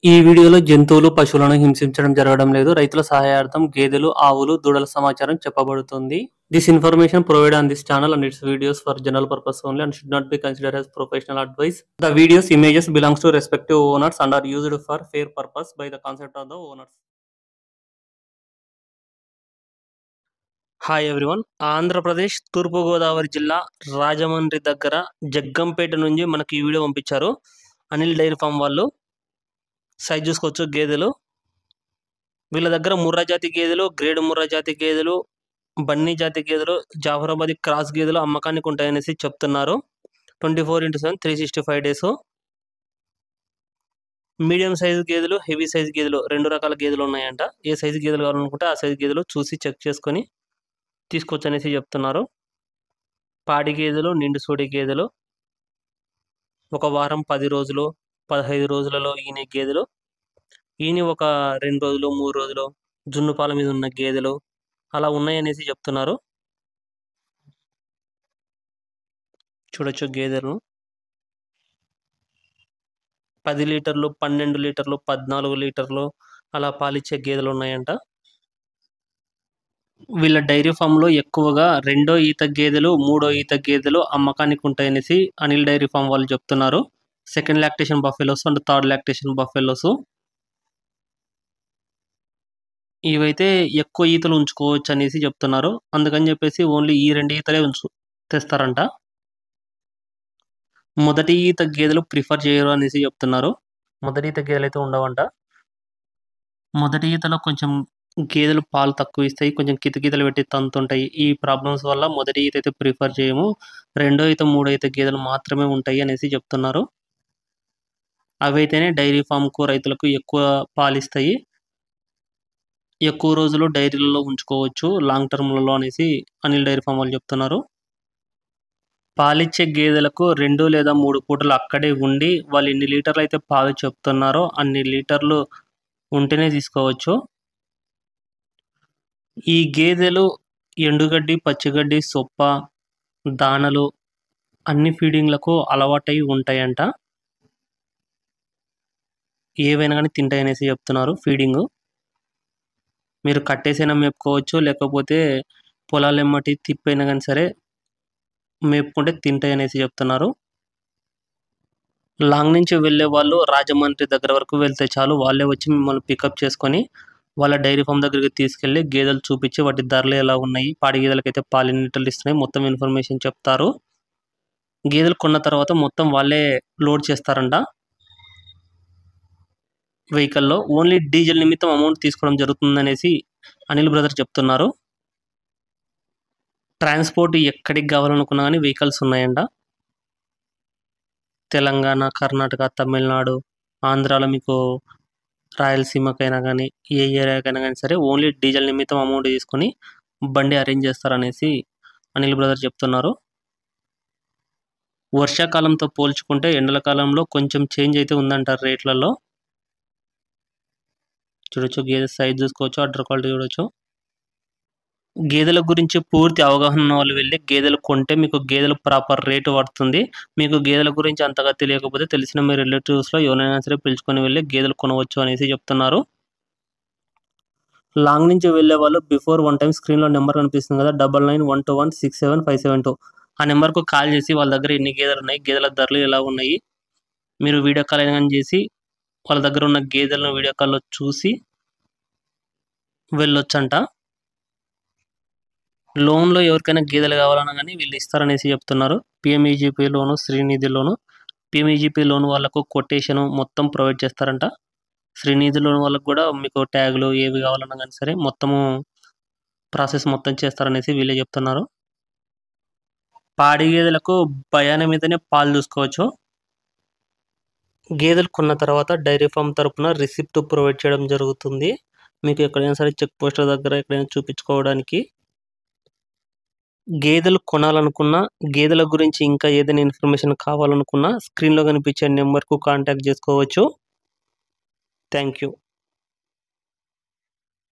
ఈ వీడియోలో జంతువులు, పశువులను హింసించడం జరగడం లేదు. రైతుల సహాయార్థం గేదెలు, ఆవులు, దూడల సమాచారం చెప్పబడుతుంది. This information provided on this channel and its videos for general purpose only and should not be considered as professional advice. The videos images belongs to respective owners and are used for fair purpose by the consent of the owners. Hi everyone. Andhra Pradesh Turpu Godavari జిల్లా రాజమండ్రి దగ్గర జగ్గంపేట నుంచి మనకి ఈ video పంపించారు. Anil dairy farm వాళ్ళు. Size చూసుకోవచ్చు గేదెలు. వీళ్ళ దగ్గర ముర్రా జాతి గేదెలు, గ్రేడ్ ముర్రా జాతి గేదెలు, బన్నీ జాతి గేదెలు, జాఫరాబాదీ క్రాస్ గేదెలు అమ్మకానికి ఉంటాయనేసి చెప్తున్నారు. 24/7 365 డేస్. మీడియం సైజు గేదెలు, హెవీ సైజు గేదెలు, 2 రకాల గేదెలు ఉన్నాయంట. ఏ సైజు గేదెలు కావాలనుకుంటే ఆ సైజు గేదెలు చూసి చెక్ చేసుకొని తీసుకోవచ్చు అనేసి చెప్తున్నారు. పాడి గేదెలు, నిండు సూడి గేదెలు, 1 వారం 10 రోజులు 15 రోజులలో ఈనే గేదెలు, ఈని ఒక 2 రోజులు 3 రోజులు జున్ను పాల మీద ఉన్న గేదెలు అలా ఉన్నాయనేసి చెప్తున్నారు. చూడొచ్చు గేదెలను. 10 లీటర్లు, 12 లీటర్లు, 14 లీటర్లు అలా పాలిచ్చే గేదెలు ఉన్నాయంట. వీళ్ళ డైరీ ఫామ్లో ఎక్కువగా 2వ ఈత గేదెలు, 3వ ఈత గేదెలు అమ్మకానికి ఉంటాయనేసి అనిల్ డైరీ ఫామ్ వాళ్ళు చెప్తున్నారు. Second lactation buffaloes and third lactation buffaloes. ఇవైతే ఎక్కువ ఈతలు ఉంచుకోవచ్చు అనేసి చెప్తున్నారు. అందుకని చెప్పేసి ఓన్లీ ఈ 2 ఈతలే తెస్తారంట. మొదటి ఈత గేదెలు ప్రిఫర్ చేయరు అనేసి చెప్తున్నారు. మొదటి ఈత గేదెలు అయితే ఉండవంట. మొదటి ఈతలో కొంచెం గేదెలు పాలు తక్కువ ఇస్తాయి, కొంచెం కితకితలు పెట్టి తంతుంటాయి. ఈ ప్రాబ్లమ్స్ వల్ల మొదటి ఈత అయితే ప్రిఫర్ చేయము. 2వ ఈత 3వ ఈత గేదెలు మాత్రమే ఉంటాయి అనేసి చెప్తున్నారు. అవైతేనే డైరీ ఫామ్కు రైతులకు ఎక్కువ పాలిస్తాయి, ఎక్కువ రోజులు డైరీలలో ఉంచుకోవచ్చు లాంగ్ టర్మ్లలో అనేసి అనిల్ డైరీ ఫామ్ వాళ్ళు చెప్తున్నారు. పాలిచ్చే గేదెలకు 2 లేదా 3 పూటలు అక్కడే ఉండి వాళ్ళు ఎన్ని లీటర్లు అయితే పాలు చెప్తున్నారో అన్ని లీటర్లు ఉంటేనే తీసుకోవచ్చు. ఈ గేదెలు ఎండుగడ్డి, పచ్చిగడ్డి, సొప్ప, దానలు అన్ని ఫీడింగ్లకు అలవాటై ఉంటాయంట. ఏవైనా కానీ తింటాయనేసి చెప్తున్నారు. ఫీడింగు మీరు కట్టేసైనా మేపుకోవచ్చు, లేకపోతే పొలాలు ఎమ్మటి తిప్పైనా కానీ సరే మేపుకుంటే తింటాయి అనేసి చెప్తున్నారు. లాంగ్ నుంచి వెళ్ళే వాళ్ళు రాజమండ్రి దగ్గర వరకు వెళ్తే చాలు, వాళ్ళే వచ్చి మిమ్మల్ని పికప్ చేసుకొని వాళ్ళ డైరీ ఫామ్ దగ్గరికి తీసుకెళ్ళి గేదెలు చూపించి వాటి ధరలు ఎలా ఉన్నాయి, పాడి గేదెలకైతే పాలు ఎన్ని లీటర్లు ఇస్తున్నాయి మొత్తం ఇన్ఫర్మేషన్ చెప్తారు. గేదెలు కొన్న తర్వాత మొత్తం వాళ్ళే లోడ్ చేస్తారంట వెహికల్లో. ఓన్లీ డీజిల్ నిమిత్తం అమౌంట్ తీసుకోవడం జరుగుతుందనేసి అనిల్ బ్రదర్ చెప్తున్నారు. ట్రాన్స్పోర్ట్ ఎక్కడికి కావాలనుకున్నా కానీ వెహికల్స్ ఉన్నాయంట. తెలంగాణ, కర్ణాటక, తమిళనాడు, ఆంధ్రాలో మీకు రాయలసీమకైనా కానీ ఏ ఏరియాకైనా కానీ సరే ఓన్లీ డీజిల్ నిమిత్తం అమౌంట్ తీసుకొని బండి అరేంజ్ చేస్తారనేసి అనిల్ బ్రదర్ చెప్తున్నారు. వర్షాకాలంతో పోల్చుకుంటే ఎండల కాలంలో కొంచెం చేంజ్ అయితే ఉందంటారు రేట్లలో. చూడొచ్చు గేదె సైజ్ చూసుకోవచ్చు, అడ్డర్ క్వాలిటీ చూడొచ్చు. గేదెల గురించి పూర్తి అవగాహన ఉన్న వాళ్ళు వెళ్ళి గేదెలు కొంటే మీకు గేదెలు ప్రాపర్ రేటు పడుతుంది. మీకు గేదెల గురించి అంతగా తెలియకపోతే తెలిసిన మీ రిలేటివ్స్లో ఎవరైనా సరే పిలుచుకొని వెళ్ళి గేదెలు కొనవచ్చు అనేసి చెప్తున్నారు. లాంగ్ నుంచి వెళ్ళే వాళ్ళు బిఫోర్ 1 టైం స్క్రీన్లో నెంబర్ కనిపిస్తుంది కదా, 9912167572. ఆ నెంబర్కు కాల్ చేసి వాళ్ళ దగ్గర ఎన్ని గేదెలు ఉన్నాయి, గేదెల ధరలు ఎలా ఉన్నాయి, మీరు వీడియో కాల్ అయినా చేసి వాళ్ళ దగ్గర ఉన్న గేదెలను వీడియో కాల్లో చూసి వెళ్ళొచ్చంట. లోన్లో ఎవరికైనా గేదెలు కావాలన్నా కానీ వీళ్ళు ఇస్తారనేసి చెప్తున్నారు. పిఎంఈజీపీ లోను, శ్రీనిధి లోను. పిఎంఈజీపీ లోన్ వాళ్ళకు కొటేషను మొత్తం ప్రొవైడ్ చేస్తారంట. శ్రీనిధి లోన్ వాళ్ళకు కూడా మీకు ట్యాగులు ఏవి కావాలన్నా కానీ సరే మొత్తము ప్రాసెస్ మొత్తం చేస్తారనేసి వీళ్ళే చెప్తున్నారు. పాడి గేదెలకు భయాన మీదనే పాలు చూసుకోవచ్చు. గేదెలు కొన్న తర్వాత డైరీ ఫామ్ తరపున రిసిప్ట్ ప్రొవైడ్ చేయడం జరుగుతుంది. మీకు ఎక్కడైనా సరే చెక్ పోస్టర్ దగ్గర ఎక్కడైనా చూపించుకోవడానికి. గేదెలు కొనాలనుకున్నా, గేదెల గురించి ఇంకా ఏదైనా ఇన్ఫర్మేషన్ కావాలనుకున్నా స్క్రీన్లో కనిపించే నెంబర్కు కాంటాక్ట్ చేసుకోవచ్చు. Thank you.